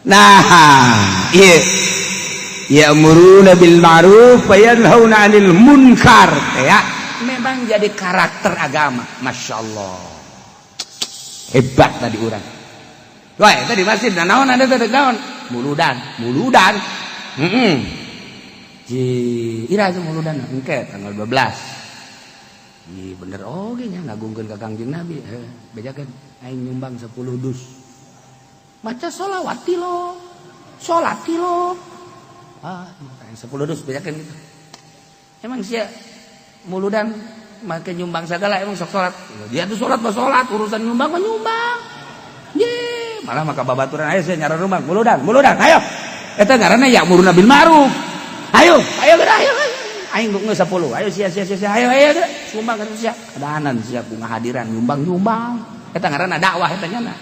Nah, iya. Ya'muruna bil ma'ruf wa yanhauna 'anil munkar. Ya, memang jadi karakter agama. Masya Allah. Hebat tadi orang. Wah, tadi masjid naon ada tadi naon? Muludan. Ira itu muludan engke tanggal 12. Iya bener oge nya ngagungkeun ka Kangjeng Nabi. Bejakeun aing nyumbang 10 dus. Maca sholawati lo. Sholati lo. 10 dus bejakeun gitu. Emang sia muludan make nyumbang segala emang sok salat. Dia tuh salat mah salat, urusan nyumbang mah nyumbang. Ye, malah maka babaturan aya saya nyara rumah muludan, ayo. Eta ngaranna ya'muruna bil ma'ruf. Ayo. Aing geus 10. Ayo sia. Ayo sumbang kan sia. Kadaanan sia ku ngahadiran nyumbang. Eta ngaranna dakwah eta nya.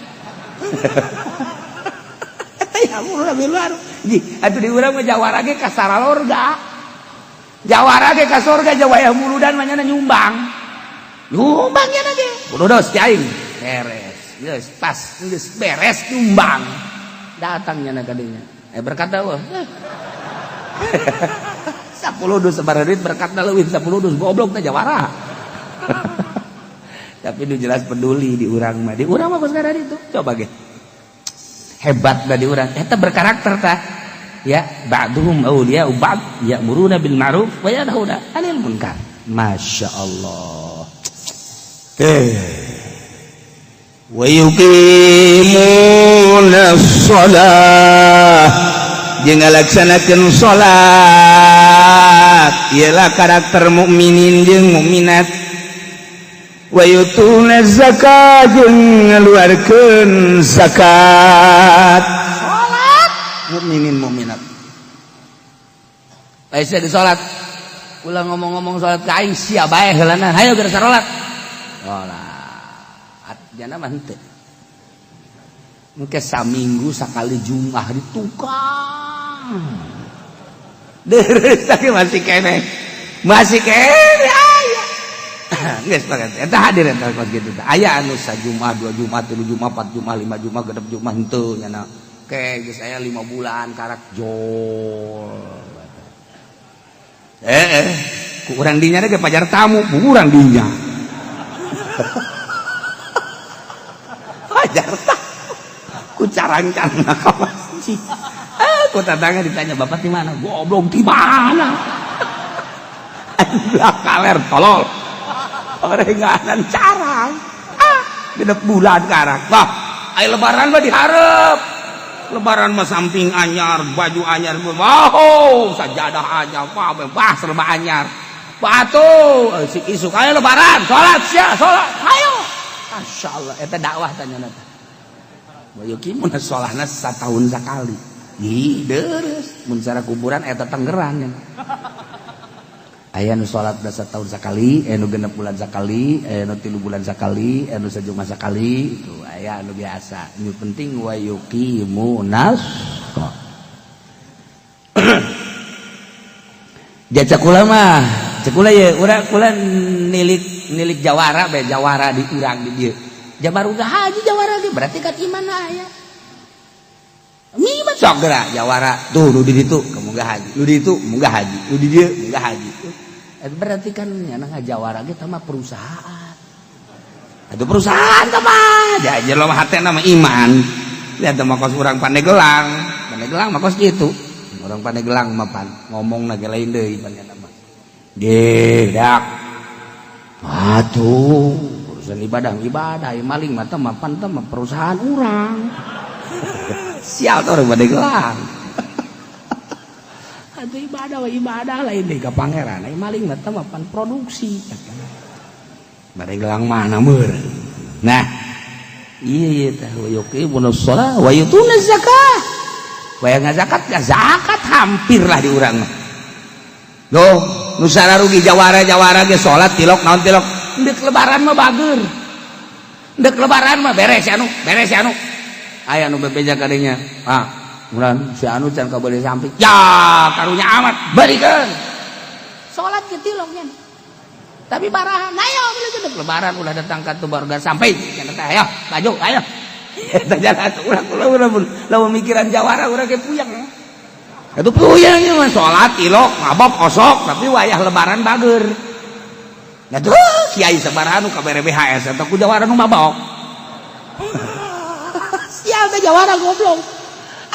Eta ya'muruna bil ma'ruf. Ji, atuh di urang mah jawara ge ka saralorga. Jawara ge ka surga jawaya muludan mah nya nyumbang. Nyumbang nya ge. Budodos ti aing. Beres. Geus pas geus beres nyumbang. Datang nya ka dinya. Berkata wah. 10 dus sebarerit berkatna leuwih 10 dus goblok teh jawara. Tapi nu jelas peduli di urang mah. Di urang mah geus kada ditu. Coba ge. Hebat da di urang. Eta berkarakter tah. Ya, ba'duhum awliya ba'd ya'muruna bil ma'ruf wa yanhauna 'anil munkar. Masyaallah. Wa yuqimuna shalah. Jeung ngalaksanakeun salat. Ialah karakter mukminin jeung mukminat. Wa yutuna zakat jeung ngaluarkeun zakat. Salat mukminin mukminat. Aya di salat. Ulah ngomong-ngomong salat ka aing sia bae heulana. Hayo geus salat. Salat. Jana mah henteu. Engke saminggu sakali Jumat di tukang. Deres tapi masih kene aya. Geus banget. Eta hadir eta kos kitu teh. Aya anu sajumat, 2 Jumat, 3 Jumat, 4 Jumat, 5 Jumat, 6 Jumat henteu nya. Oke, geus aya 5 bulan karak jol. Ku urang dinya ge pajar tamu, urang dinya. Pajar tamu. Ku carang-carang ka masjid. Ku tatangga ditanya, "Bapak di mana?" "Goblok di mana?" Anjing kaler tolol. Orenganan carang. Genep bulan karak. Bah, aya lebaran mah dihareup. Lebaran mah samping anyar, baju anyar, sajadah anyar, bebas serba anyar. Batu, si isuk aya lebaran, salat sia, salat. Hayo. Masyaallah eta dakwah tanya teh. Wa yuqimuna sholahna satahun sakali. Ih, deres. Mun cara kuburan eta tenggeran nya. Aya nu salat da satahun sakali, anu 6 bulan sakali, anu 3 bulan sakali, anu sajuma sakali, itu aya anu biasa. Nu penting wa yuqimuna Jacak ulama, cek ulah ye, urang kula nilik jawara bae jawara di urang di dieu. Jabar udah haji jawara ge berarti kan iman aya. Mimah sok geura jawara tuh nu di ditu kemuga haji. Nu di ditu munggah haji. Nu di dieu munggah haji. Berarti kan nya ngajawara ge tah mah perusahaan. Atuh perusahaan tah mah jajar lo hatena mah iman. Lihat mah kos urang Pandeglang. Pandeglang mah kos kitu. Urang Pandeglang mah pan ngomongna ge lain deui panjana mah. Ge dak. Atuh urusan ibadah maling mah teh mah perusahaan urang. Sial teh urang Pandeglang. Atuh ibadah lain deui ka pangeran. Ai maling mah teh mah pan produksi. Pandeglang mana meureun. Nah, ieu teh yuqimuna shalah wa yutuna zakah. Waya ngazakat ka zakat hampirlah di urang mah. Loh, nu sararugi jawara ge salat tilok naon tilok. Dek lebaran mah bager. Dek lebaran mah beres anu. Aya nu bebeja ka dinya. Mulan si anu can kabeuleun samping. Ya, karunya amat, barikeun. Salat ge tilok nya. Tapi barahan, ayo dek lebaran ulah datang ka tu barga sampai. Cenah teh ayo, ayo. Eta jalan urang lamun mikiran jawara urang ge puyeng. Itu puyeng mah salat ilok mabok kosok tapi wayah lebaran bageur. Nah tuh kiai sabaraha nu kabere BHS eta ku jawara nu mabok. Sial teh jawara goblok.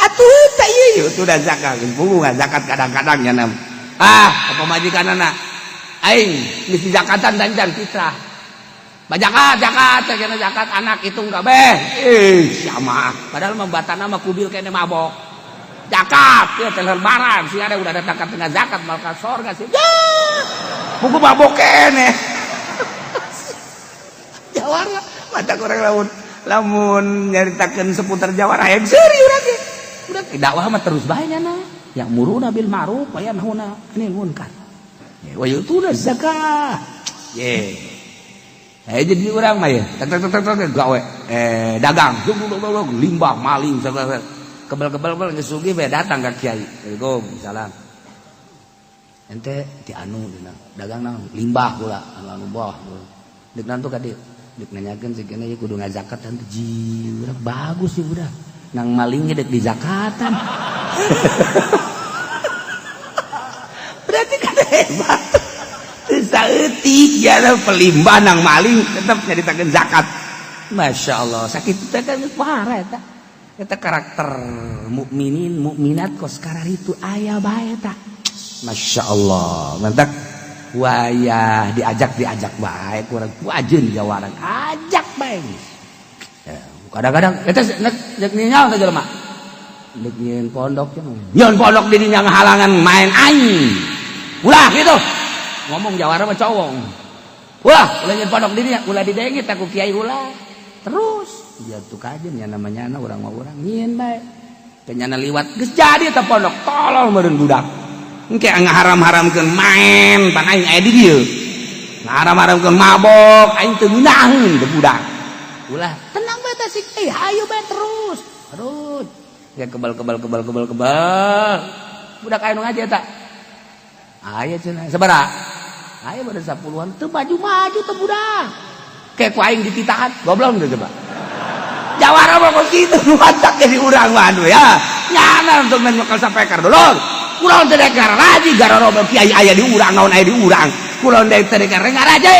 Atuh teh ieu tuh da zakat, bunga zakat kadang-kadang nya nam. Apa majikanana? Aing misi zakatan dancan fitrah. Zakat kena zakat anak hitung kabeh. Sama. Padahal membatana mah kubil kene mabok. Zakat ya teh lebaran si ada udah datang ka zakat malaikat surga sih. Ya. Buku mabok kene. Jawara mata kurang lamun nyaritakeun seputar jawara yang seri urang ge. Udah dakwah mah terus bae nya yang muruna bil ma'ruf wa yanhauna 'anil munkar. Wa yutuna zakah. Jadi orang mah ya, gawe dagang, limbah maling segala kebel-kebel geus sugih bae datang ka kiai. Assalamualaikum, salam. Ente ti anu dina dagang naon? Limbah pula, anu boh. Deuk nantu ka dieu. Deuk nanyakeun si kene kudu ngazakat teh ji, urang bagus sih udah. Nang maling ge deuk di zakatan. Berarti kan hebat. Saeutik ya pelimbah nang maling tetep nyaritakeun zakat. Masya Allah sakit teh kan parah eta. Eta karakter mukminin mukminat kos kararitu aya bae eta. Masya Allah mantap. Wayah diajak bae kurang wajeun jawaran ajak bae. Kadang-kadang eta nek nyaho teh jelema. Nek nyeun pondok cenah. Nyeun pondok di dinya ngahalangan main aing. Ulah gitu. Ngomong jawara mah cowong. Wah, ulah nyeun pondok di dinya, ulah didengit aku kiai ulah. Terus jatuh kajen nya namanya urang mah urang nyieun bae. Kenyana liwat geus jadi eta pondok tolol meureun budak. Engke ngaharam-haramkeun main pan aing aya di dieu. Ngaharam-haramkeun mabok aing teu ngeunaheun teh budak. Ulah tenang bae teh sik hayu bae terus. Ya kebal. Budak aya nu ngaji eta. Aya cenah sabaraha? Aya bade 10-an teu maju teu budak. Kayak ku aing dititahan, goblok teh coba. Jawara mah kos kitu nu matak jadi urang mah ya. Nyana untuk men bakal sampaikan dulur. Kunaon teh dek ngaraji garoro kiai aya di urang naon aya di urang. Kunaon dek teh dek ngaraji.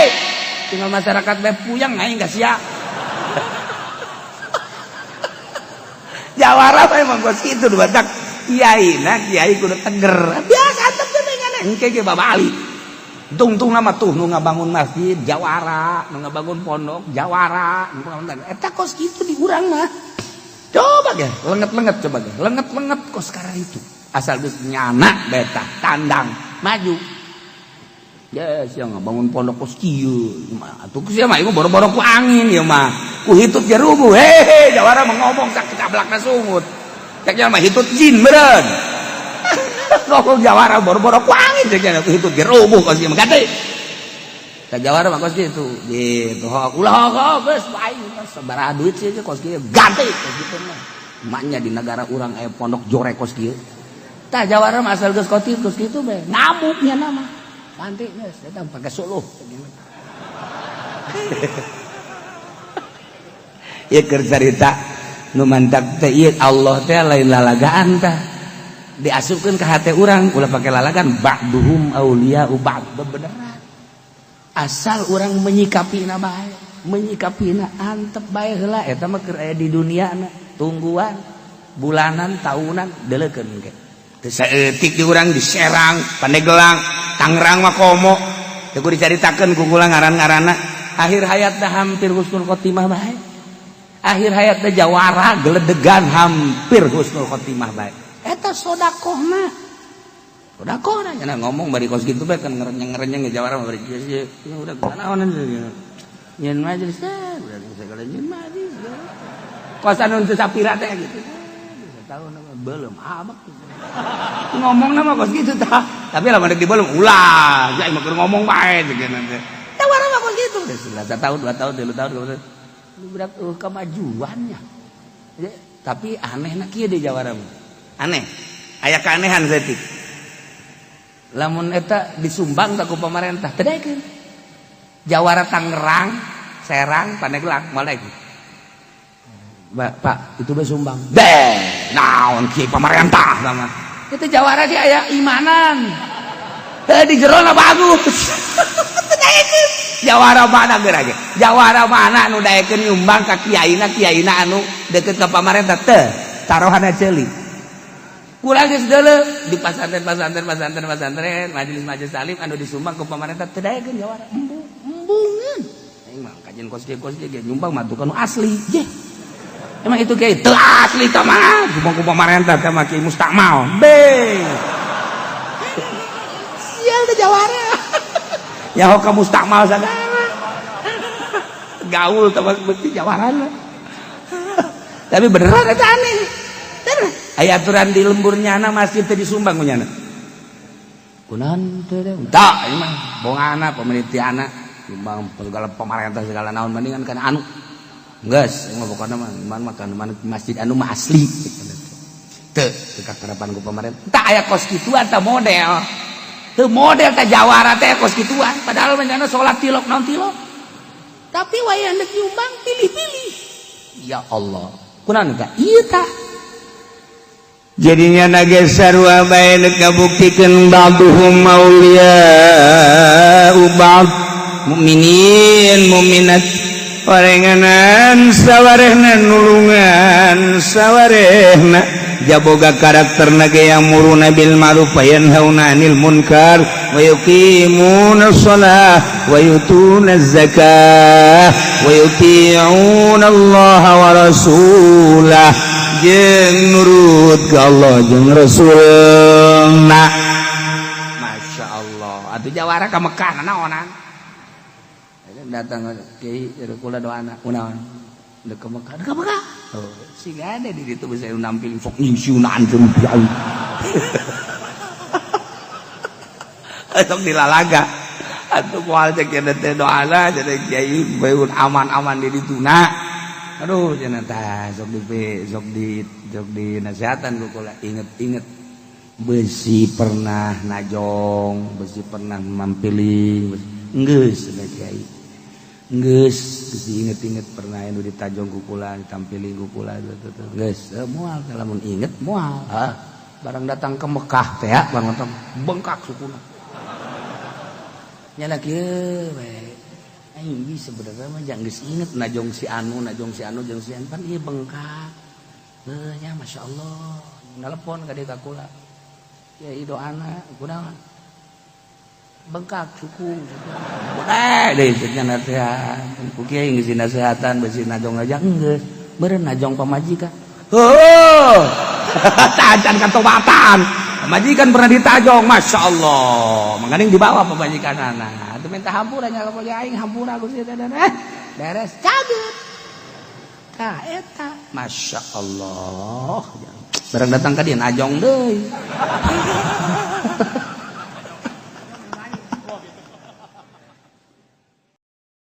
Tinggal masyarakat bae puyeng aing geus sia. Jawara mah emang kos kitu nu matak. Kiai kudu teger. Biasa antep teh ngene. Engke ge babali. Tung nama tuh nu ngabangun masjid jawara, nu ngabangun pondok jawara, eta kos kitu di urang mah. Coba ge, lenget-lenget coba ge. Lenget-lenget kos karena itu. Asal geus nyana beta tandang maju. Ya sia ngabangun pondok kos kieu. Atuh sia mah ieu boro-boro ku angin ya mah. Ku hitut ge rubuh. Hehe, jawara mah ngomong sak cablakna sungut. Cek mah hitut jin meureun. Ngomong jawara boro-boro ku angin cek nya hitut ge rubuh kos ieu mah gade. Ka jawara mah kos kitu. Gitu. Ulah geus bae sabaraha duit sih kos kieu gade kos kitu mah. Emaknya di negara urang aya pondok jorek kos kieu. Tah jawara mah asal geus kos kitu bae. Ngamuknya nama. Panti geus eta pake suluh. Ieu keur carita nu mantap teh ieu Allah teh lain lalagaan tah. Diasupkeun ka hate urang ulah pake lalagan ba'duhum auliya'u ba'd beneran. Asal urang menyikapina bae, menyikapina antep bae heula eta mah keur aya di duniana, tungguan, bulanan, tahunan deuleukeun ge. Teu saeutik di urang di Serang, Pandeglang, Tangerang mah komo. Teu dicaritakeun ku kula ngaran-ngaranna. Akhir hayatna hampir husnul khotimah bae. Akhir hayatna jawara geledegan hampir husnul khotimah bae. Eta sodakohna. Sodakohna cenah ngomong bari kos kitu bae kan ngerenyeng-ngerenyeng jawara mah bari kieu. Udah kunaonan nyeun majelis teh, udah segala nyeun majelis. Kosan nu teu sapira teh gitu. Tahu nama belum abak. Ngomong nama kos kitu tah. Tapi lamun rek dibelum ulah, jadi mah keur ngomong bae cenah teh. Jawara mah kos kitu. 1 tahun, 2 tahun, 3 tahun kemudian budak kemajuannya. Tapi anehna kieu di jawara mah. Aneh. Aya keanehan setik. Lamun eta disumbang ku pemerintah teu daekeun. Jawara Tangerang, Serang, Pandeglang moal daekeun. Pak itu udah sumbang deh naon kieu pamarentah sama itu jawara dia aya imanan di jerona bagus jawara mana geura ge jawara mana anu daekeun nyumbang ka kiaina anu deukeut ka pamarentah teu tarohana ceuli kula geus deuleu di pasantren majelis salim anu disumbang ku pamarentah teu daekeun jawara embungeun aing mah kajian kos ge nyumbang mah tukang asli je emang itu kayak teu asli tah mah ku pamarentah teh mah kieu mustakmal beng sial teh jawara ya ho ka mustakmal sagala gaul teh beuti jawaran tapi beneran eta aneh aya aturan di lemburnya anak masjid teh disumbang ku nyana kunaon teh tah ieu mah bongana pemerintah sumbang segala pamarentah segala naon mendingan kana anu geus emang pokona mah makan masjid anu mah asli teu kakarapan ku pamarentah tah aya kos kituan tah model teu model tah jawara teh kos kituan padahal menjana salat tilok naon tilok tapi wayah hendak nyumbang pilih-pilih ya Allah kunaon tah ieu tah jadinya naga sarua bae nek ngabuktikeun ba'duhum auliya ba'd mukminin mukminat parenganan sawarehna nulungan sawarehna jaboga karakterna ge yamuruna bil ma'ruf wa yanhauna 'anil munkar wa yuqimuna shalah wa yutuna zakah wa yuti'una Allah wa rasulah jeung nurut ka Allah jeung Rasulna Masya Allah atuh jawara ka Mekah naonan datang kiai kula doana kunaon dek ka Mekah oh siga ada di ditu bisa nampil sok nyusunan jeung kiai sok dilalaga atuh moal cek teh doana jadi kiai beun aman-aman di dituna aduh cenah tah sok di nasihatan ku kula inget besi pernah najong besi pernah mampili geus cenah kiai geus inget pernah anu ditajong ku kula ditampili ku kula geus moal lamun inget moal barang datang ke Mekah teh ya bengkak sukuna nyana kieu we aing sebenarnya mah jang geus inget najong si anu jeung si anu pan ieu bengkak nya masyaallah nelpon ka dieu ka kula kiai doana kunaon bengkak suku deui nya nasihat ku kiai geus nasihatan besi najong-najong geus beureun najong pamajikan tajan katobatan pamajikan pernah ditajong masyaallah mangganing dibawa pamajikanana minta hampura nya lamun aing hampura Gusti beres caget tah eta masyaallah barang datang ka dieu najong deui